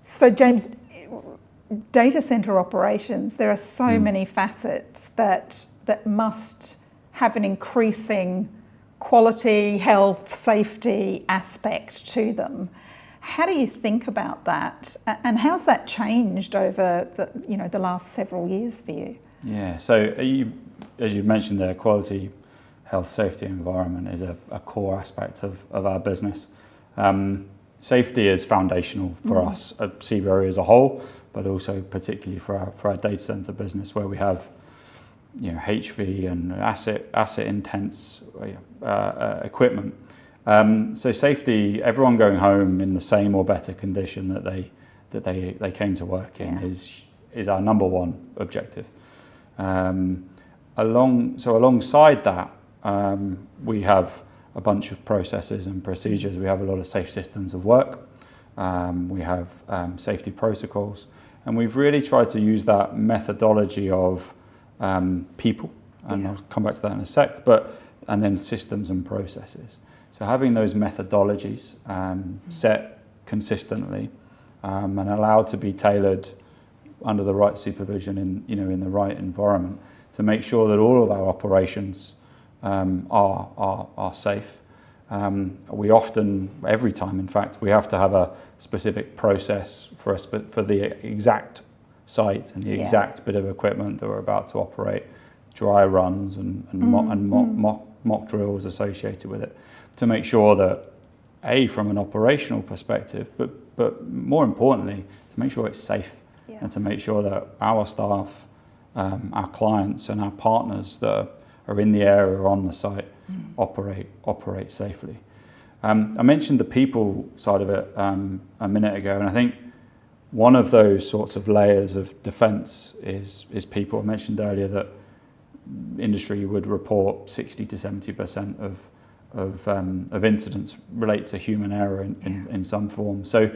So James, data center operations, there are so many facets that must have an increasing quality, health, safety aspect to them. How do you think about that, and how's that changed over the last several years for you? Yeah, so as you mentioned there, quality, health, safety, environment is a core aspect of our business. Safety is foundational for us at CBRE as a whole, but also particularly for our data center business, where we have HV and asset intense equipment. So safety, everyone going home in the same or better condition that they came to work in is our number one objective. Alongside that, we have a bunch of processes and procedures. We have a lot of safe systems of work. We have safety protocols, and we've really tried to use that methodology of people, and I'll come back to that in a sec, and then systems and processes. So having those methodologies set consistently and allowed to be tailored under the right supervision in the right environment to make sure that all of our operations are safe. We often, every time in fact, we have to have a specific process for the exact site and the exact bit of equipment that we're about to operate, dry runs and mock drills associated with it, to make sure that, from an operational perspective, but more importantly, to make sure it's safe and to make sure that our staff, our clients and our partners that are in the area or on the site operate safely. I mentioned the people side of it a minute ago, and I think one of those sorts of layers of defence is people. I mentioned earlier that industry would report 60 to 70% of incidents relate to human error in some form. So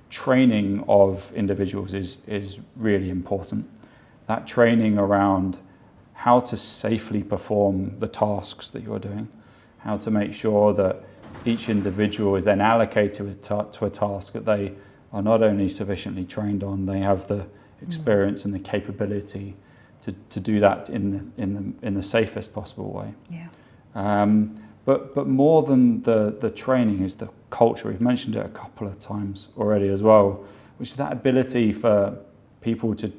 training of individuals is really important. That training around how to safely perform the tasks that you're doing, how to make sure that each individual is then allocated to a task that they are not only sufficiently trained on, they have the experience and the capability to do that in the safest possible way. But more than the training is the culture. We've mentioned it a couple of times already as well, which is that ability for people to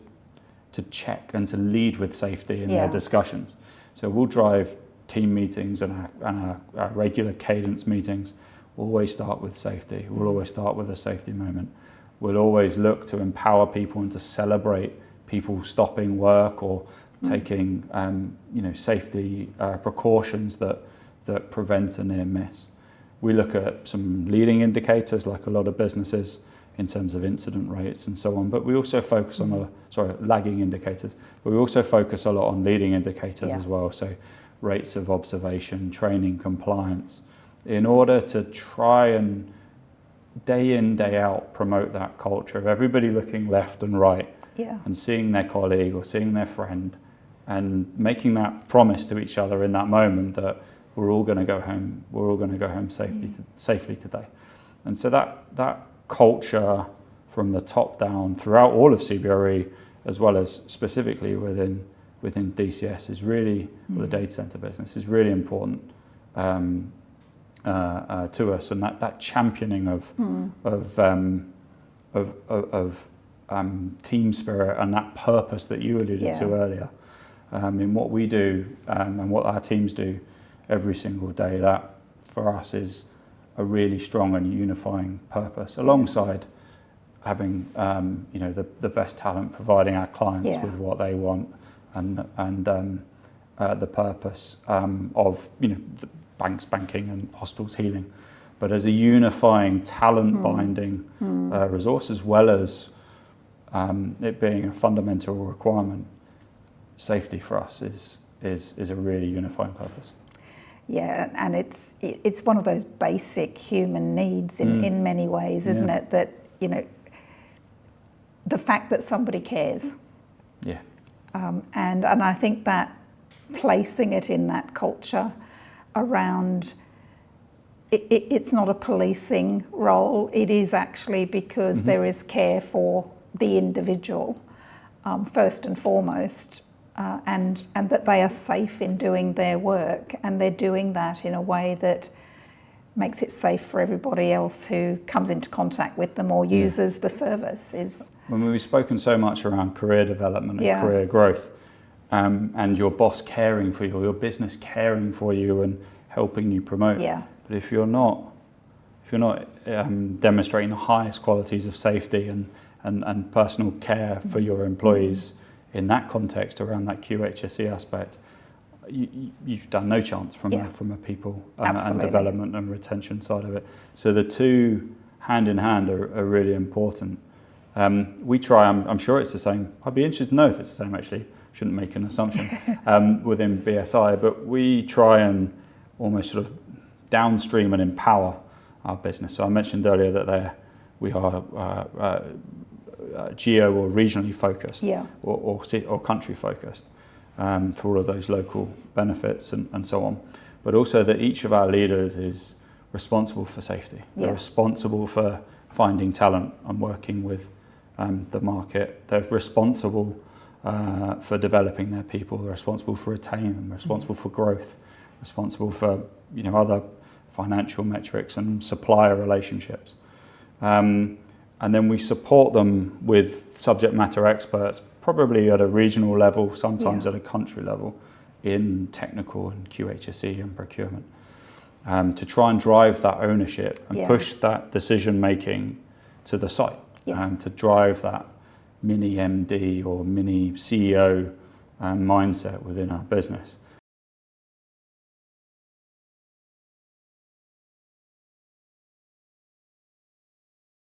check and to lead with safety in their discussions. So we'll drive team meetings and our regular cadence meetings. We'll always start with safety. We'll always start with a safety moment. We'll always look to empower people and to celebrate people stopping work or taking safety precautions that prevent a near miss. We look at some leading indicators, like a lot of businesses, in terms of incident rates and so on, but we also focus on lagging indicators, but we also focus a lot on leading indicators as well, so rates of observation, training, compliance, in order to try and day in, day out promote that culture of everybody looking left and right and seeing their colleague or seeing their friend and making that promise to each other in that moment that we're all going to go home safely today. And so that culture from the top down throughout all of CBRE, as well as specifically within DCS, is really, the data center business, is really important to us, and that championing of team spirit and that purpose that you alluded to earlier in what we do and what our teams do every single day, that for us is a really strong and unifying purpose, alongside having the best talent, providing our clients with what they want, and the purpose of the banking and hospitals healing, but as a unifying talent binding resource, as well as it being a fundamental requirement. Safety for us is a really unifying purpose. Yeah, and it's one of those basic human needs in many ways, isn't it? That the fact that somebody cares. Yeah. And I think that placing it in that culture around it's not a policing role. It is actually because there is care for the individual first and foremost, and that they are safe in doing their work, and they're doing that in a way that makes it safe for everybody else who comes into contact with them or uses the service. When we've spoken so much around career development and career growth, and your boss caring for you, or your business caring for you and helping you promote. Yeah. But if you're not demonstrating the highest qualities of safety and personal care for your employees in that context around that QHSE aspect, you've done no chance from a people and development and retention side of it. So the two hand in hand are really important. We try, I'm sure it's the same. I'd be interested to know if it's the same actually. Shouldn't make an assumption within BSI, but we try and almost sort of downstream and empower our business. So I mentioned earlier that we are geo or regionally focused or country focused for all of those local benefits and so on. But also that each of our leaders is responsible for safety. They're responsible for finding talent and working with the market. They're responsible for developing their people. They're responsible for retaining them. Responsible for growth. Responsible for other financial metrics and supplier relationships. And then we support them with subject matter experts, probably at a regional level, sometimes at a country level, in technical and QHSE and procurement, to try and drive that ownership and push that decision making to the site, and to drive that mini MD or mini CEO mindset within our business.